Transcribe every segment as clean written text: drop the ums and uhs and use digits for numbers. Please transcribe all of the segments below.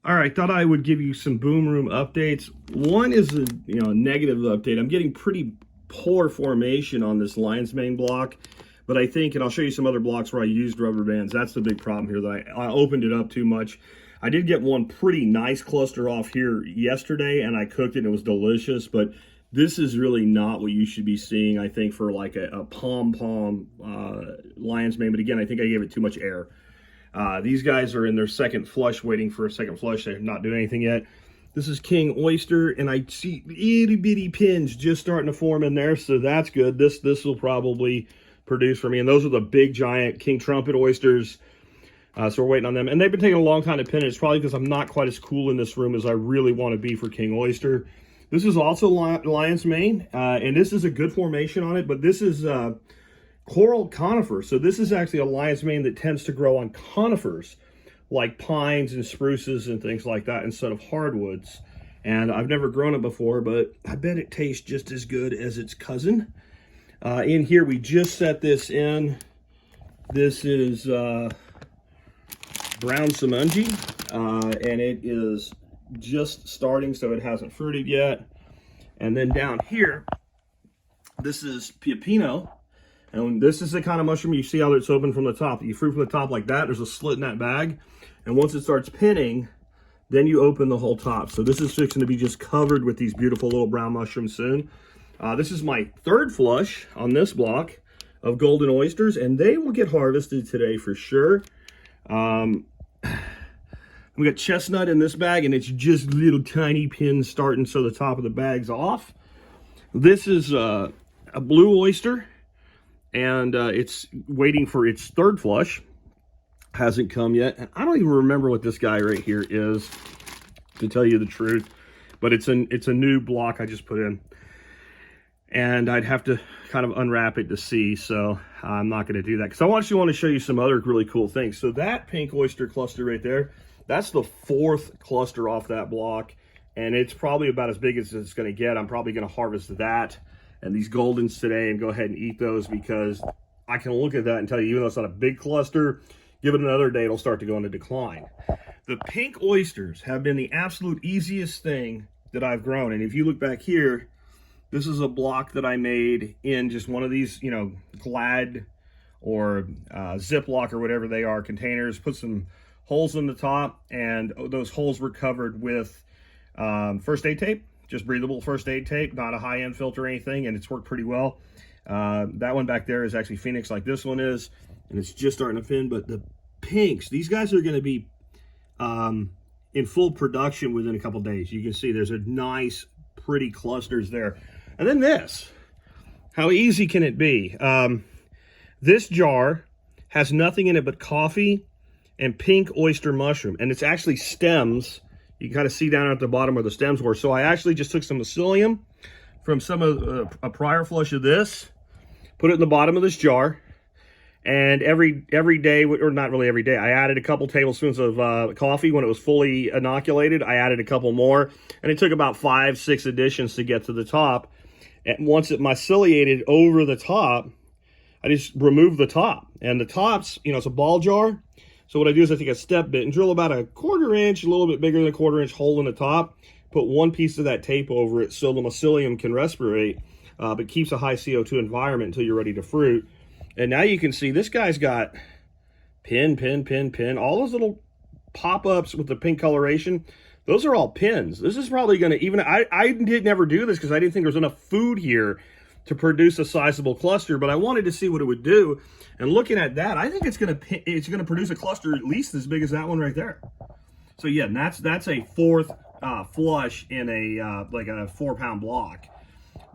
All right, thought I would give you some boom room updates. One is a negative update. I'm getting pretty poor formation on this lion's mane block, but I think, and I'll show you some other blocks where I used rubber bands. That's the big problem here, that I opened it up too much. I did get one pretty nice cluster off here yesterday, and I cooked it and it was delicious, but this is really not what you should be seeing, I think, for like a pom-pom lion's mane. But again, I think I gave it too much air. These guys are in their second flush, waiting for a second flush. They're not doing anything yet. This is King Oyster, and I see itty bitty pins just starting to form in there, so that's good. This will probably produce for me. And those are the big giant King Trumpet oysters. So we're waiting on them. And they've been taking a long time to pin. It's probably because I'm not quite as cool in this room as I really want to be for King Oyster. This is also lion's mane, and this is a good formation on it, but this is coral conifer. So this is actually a lion's mane that tends to grow on conifers, like pines and spruces and things like that, instead of hardwoods. And I've never grown it before, but I bet it tastes just as good as its cousin. In here, we just set this in. This is brown samungi, and it is just starting, so it hasn't fruited yet. And then down here, this is Pioppino. And this is the kind of mushroom, you see how it's open from the top. You fruit from the top like that, there's a slit in that bag. And once it starts pinning, then you open the whole top. So this is fixing to be just covered with these beautiful little brown mushrooms soon. This is my third flush on this block of golden oysters, and they will get harvested today for sure. We got chestnut in this bag, and it's just little tiny pins starting, so the top of the bag's off. This is a blue oyster, and it's waiting for its third flush. Hasn't come yet. And I don't even remember what this guy right here is, to tell you the truth, but it's a new block I just put in, and I'd have to kind of unwrap it to see, so I'm not going to do that because I want to show you some other really cool things. So that pink oyster cluster right there, that's the fourth cluster off that block, and it's probably about as big as it's going to get. I'm probably going to harvest that and these goldens today and go ahead and eat those, because I can look at that and tell you, even though it's not a big cluster, give it another day, it'll start to go into decline. The pink oysters have been the absolute easiest thing that I've grown. And if you look back here, this is a block that I made in just one of these, Glad or Ziploc or whatever they are containers. Put some holes in the top, and those holes were covered with first aid tape, just breathable first aid tape, not a high-end filter or anything, and it's worked pretty well. That one back there is actually Phoenix, like this one is, and it's just starting to fin. But the pinks, these guys are going to be in full production within a couple days. You can see there's a nice, pretty clusters there. And then this, how easy can it be? This jar has nothing in it but coffee and pink oyster mushroom, and it's actually stems. You can kind of see down at the bottom where the stems were. So I actually just took some mycelium from some of a prior flush of this, put it in the bottom of this jar, and every day, or not really every day, I added a couple tablespoons of coffee. When it was fully inoculated, I added a couple more, and it took about 5-6 additions to get to the top. And once it myceliated over the top, I just removed the top. And the tops, it's a ball jar. So what I do is I take a step bit and drill about a 1/4 inch, a little bit bigger than a 1/4 inch hole in the top. Put one piece of that tape over it so the mycelium can respirate, but keeps a high CO2 environment until you're ready to fruit. And now you can see this guy's got pin. All those little pop-ups with the pink coloration, those are all pins. This is probably going to, even, I did never do this because I didn't think there was enough food here to produce a sizable cluster, but I wanted to see what it would do. And looking at that, I think it's going to produce a cluster at least as big as that one right there. So yeah, and that's a fourth flush in a like a 4-pound block.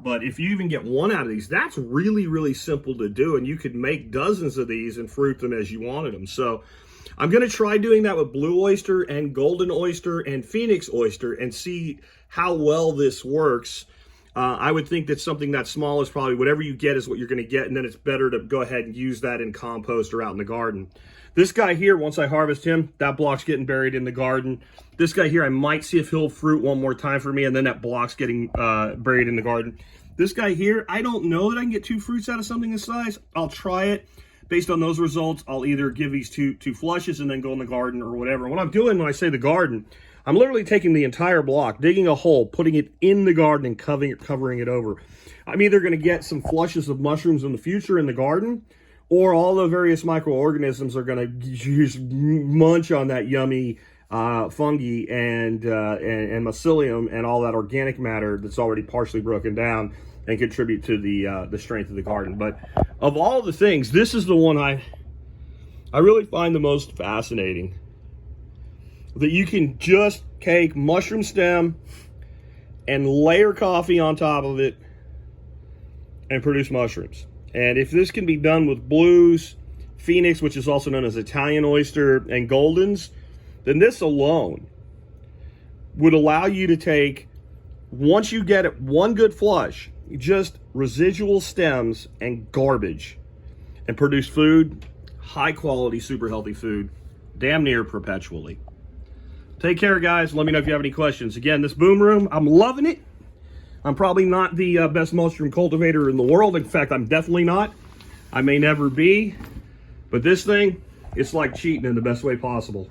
But if you even get one out of these, that's really, really simple to do, and you could make dozens of these and fruit them as you wanted them. So I'm going to try doing that with blue oyster and golden oyster and Phoenix oyster and see how well this works. I would think that something that small is probably whatever you get is what you're going to get, and then it's better to go ahead and use that in compost or out in the garden. This guy here, once I harvest him, that block's getting buried in the garden. This guy here, I might see if he'll fruit one more time for me, and then that block's getting buried in the garden. This guy here, I don't know that I can get 2 fruits out of something this size. I'll try it. Based on those results, I'll either give these two flushes and then go in the garden or whatever. What I'm doing when I say the garden, I'm literally taking the entire block, digging a hole, putting it in the garden and covering it over. I'm either going to get some flushes of mushrooms in the future in the garden, or all the various microorganisms are going to just munch on that yummy fungi and mycelium and all that organic matter that's already partially broken down and contribute to the strength of the garden. But of all the things, this is the one I really find the most fascinating. That you can just take mushroom stem and layer coffee on top of it and produce mushrooms. And if this can be done with blues, phoenix, which is also known as Italian oyster, and goldens, then this alone would allow you to take, once you get it one good flush, just residual stems and garbage and produce food, high quality, super healthy food, damn near perpetually. Take care, guys. Let me know if you have any questions. Again, this boom room, I'm loving it. I'm probably not the best mushroom cultivator in the world. In fact, I'm definitely not. I may never be. But this thing, it's like cheating in the best way possible.